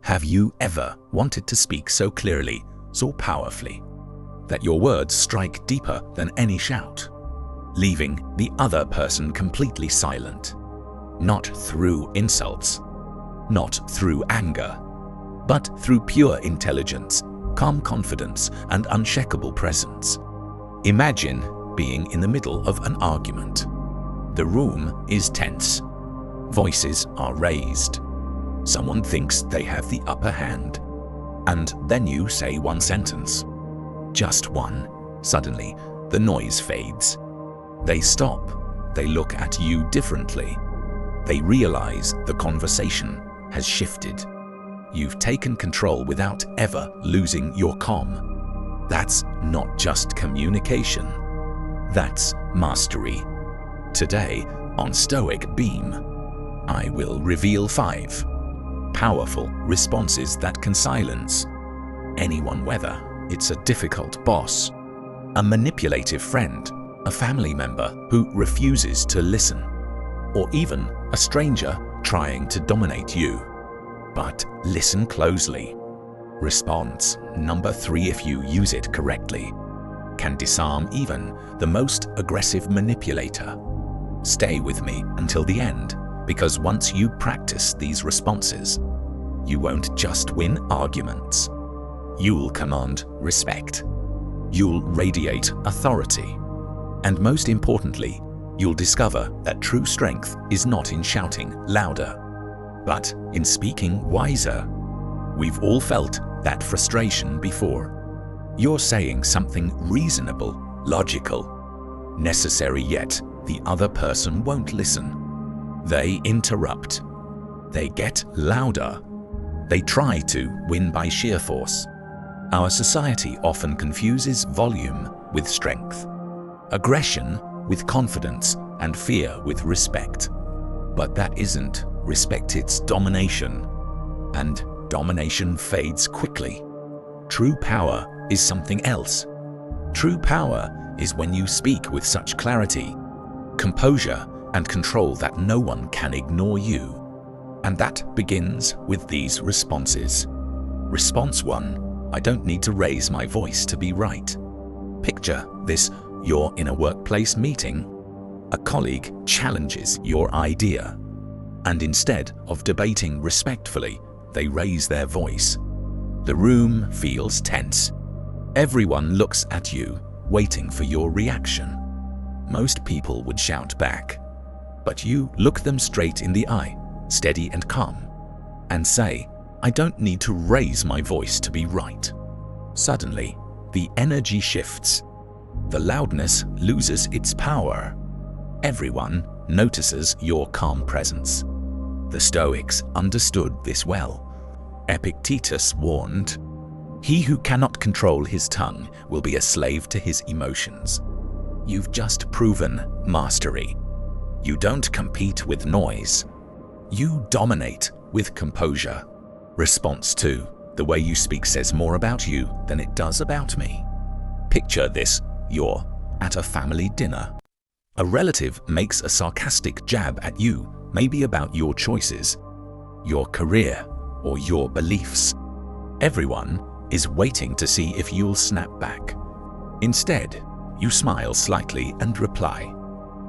Have you ever wanted to speak so clearly, so powerfully, that your words strike deeper than any shout, leaving the other person completely silent? Not through insults, not through anger, but through pure intelligence, calm confidence, and unshakable presence. Imagine being in the middle of an argument. The room is tense. Voices are raised. Someone thinks they have the upper hand. And then you say one sentence. Just one. Suddenly, the noise fades. They stop. They look at you differently. They realize the conversation has shifted. You've taken control without ever losing your calm. That's not just communication. That's mastery. Today, on Stoic Beam, I will reveal 5 powerful responses that can silence anyone, whether it's a difficult boss, a manipulative friend, a family member who refuses to listen, or even a stranger trying to dominate you. But listen closely. Response number 3, if you use it correctly, can disarm even the most aggressive manipulator. Stay with me until the end, because once you practice these responses, you won't just win arguments. You'll command respect. You'll radiate authority. And most importantly, you'll discover that true strength is not in shouting louder, but in speaking wiser. We've all felt that frustration before. You're saying something reasonable, logical, necessary, yet the other person won't listen. They interrupt. They get louder. They try to win by sheer force. Our society often confuses volume with strength, aggression with confidence, and fear with respect. But that isn't respect, it's domination. And domination fades quickly. True power is something else. True power is when you speak with such clarity, composure, and control that no one can ignore you. And that begins with these responses. Response 1, I don't need to raise my voice to be right. Picture this, you're in a workplace meeting. A colleague challenges your idea, and instead of debating respectfully, they raise their voice. The room feels tense. Everyone looks at you, waiting for your reaction. Most people would shout back, but you look them straight in the eye, steady and calm, and say, I don't need to raise my voice to be right. Suddenly, the energy shifts. The loudness loses its power. Everyone notices your calm presence. The Stoics understood this well. Epictetus warned, "He who cannot control his tongue will be a slave to his emotions." You've just proven mastery. You don't compete with noise. You dominate with composure. Response 2, the way you speak says more about you than it does about me. Picture this, you're at a family dinner. A relative makes a sarcastic jab at you, maybe about your choices, your career, or your beliefs. Everyone is waiting to see if you'll snap back. Instead, you smile slightly and reply,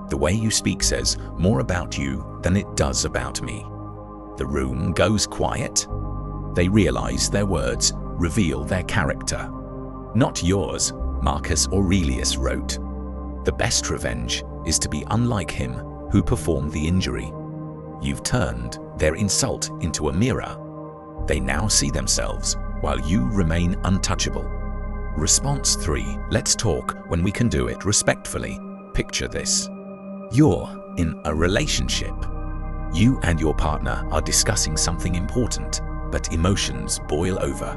"The way you speak says more about you than it does about me." The room goes quiet. They realize their words reveal their character. Not yours, Marcus Aurelius wrote. The best revenge is to be unlike him who performed the injury. You've turned their insult into a mirror. They now see themselves while you remain untouchable. Response 3, let's talk when we can do it respectfully. Picture this. You're in a relationship. You and your partner are discussing something important, but emotions boil over.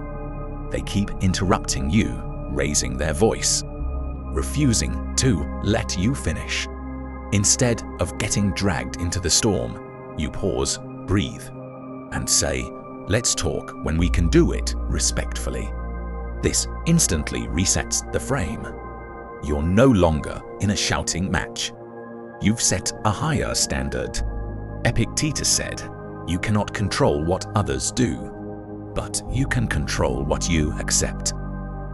They keep interrupting you, raising their voice, refusing to let you finish. Instead of getting dragged into the storm, you pause, breathe, and say, "Let's talk when we can do it respectfully." This instantly resets the frame. You're no longer in a shouting match. You've set a higher standard. Epictetus said, "You cannot control what others do, But you can control what you accept.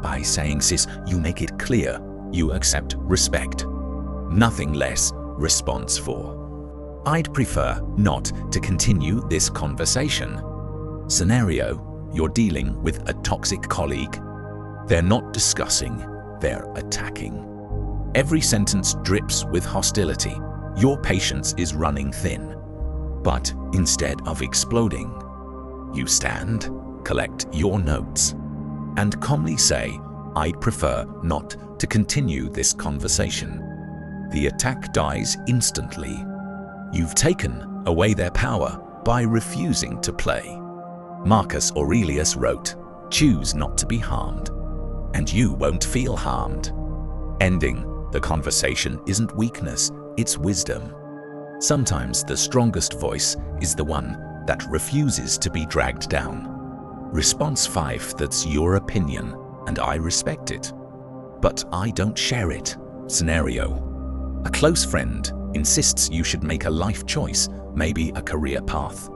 By saying this, you make it clear you accept respect. Nothing less. Response 4. I'd prefer not to continue this conversation. Scenario: you're dealing with a toxic colleague. They're not discussing, they're attacking. Every sentence drips with hostility. Your patience is running thin. But instead of exploding, you stand, collect your notes, and calmly say, I'd prefer not to continue this conversation. The attack dies instantly. You've taken away their power by refusing to play. Marcus Aurelius wrote, "Choose not to be harmed, and you won't feel harmed." Ending the conversation isn't weakness, it's wisdom. Sometimes the strongest voice is the one that refuses to be dragged down. Response 5. That's your opinion, and I respect it, but I don't share it. Scenario: a close friend insists you should make a life choice, maybe a career path,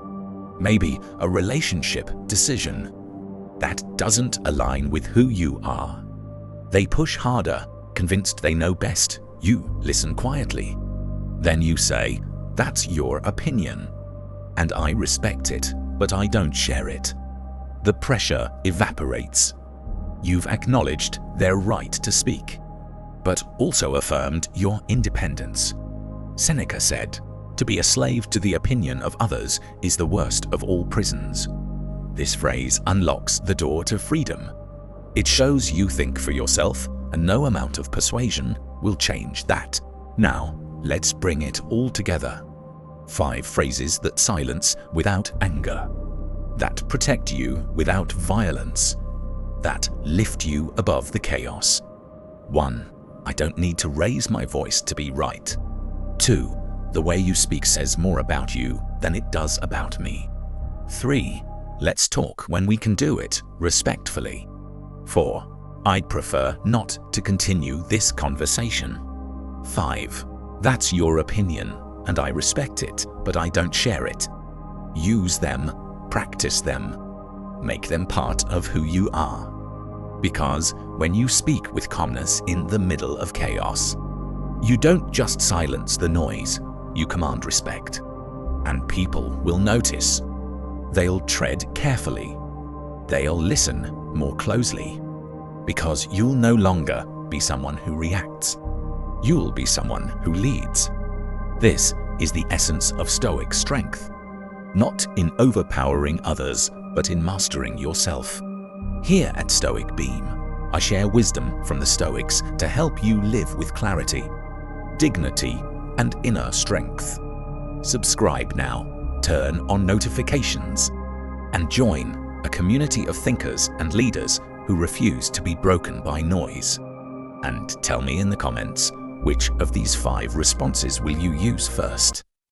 maybe a relationship decision that doesn't align with who you are. They push harder, convinced they know best. You listen quietly. Then you say, that's your opinion, and I respect it, but I don't share it. The pressure evaporates. You've acknowledged their right to speak, but also affirmed your independence. Seneca said, "To be a slave to the opinion of others is the worst of all prisons." This phrase unlocks the door to freedom. It shows you think for yourself, and no amount of persuasion will change that. Now, let's bring it all together. 5 phrases that silence without anger, that protect you without violence, that lift you above the chaos. 1. I don't need to raise my voice to be right. 2. The way you speak says more about you than it does about me. 3. Let's talk when we can do it respectfully. 4. I'd prefer not to continue this conversation. 5. That's your opinion, and I respect it, but I don't share it. Use them, practice them, make them part of who you are. Because when you speak with calmness in the middle of chaos, you don't just silence the noise, you command respect. And people will notice. They'll tread carefully. They'll listen more closely. Because you'll no longer be someone who reacts. You'll be someone who leads. This is the essence of Stoic strength. Not in overpowering others, but in mastering yourself. Here at Stoic Beam, I share wisdom from the Stoics to help you live with clarity, dignity, and inner strength. Subscribe now, turn on notifications, and join a community of thinkers and leaders who refuse to be broken by noise. And tell me in the comments, which of these 5 responses will you use first?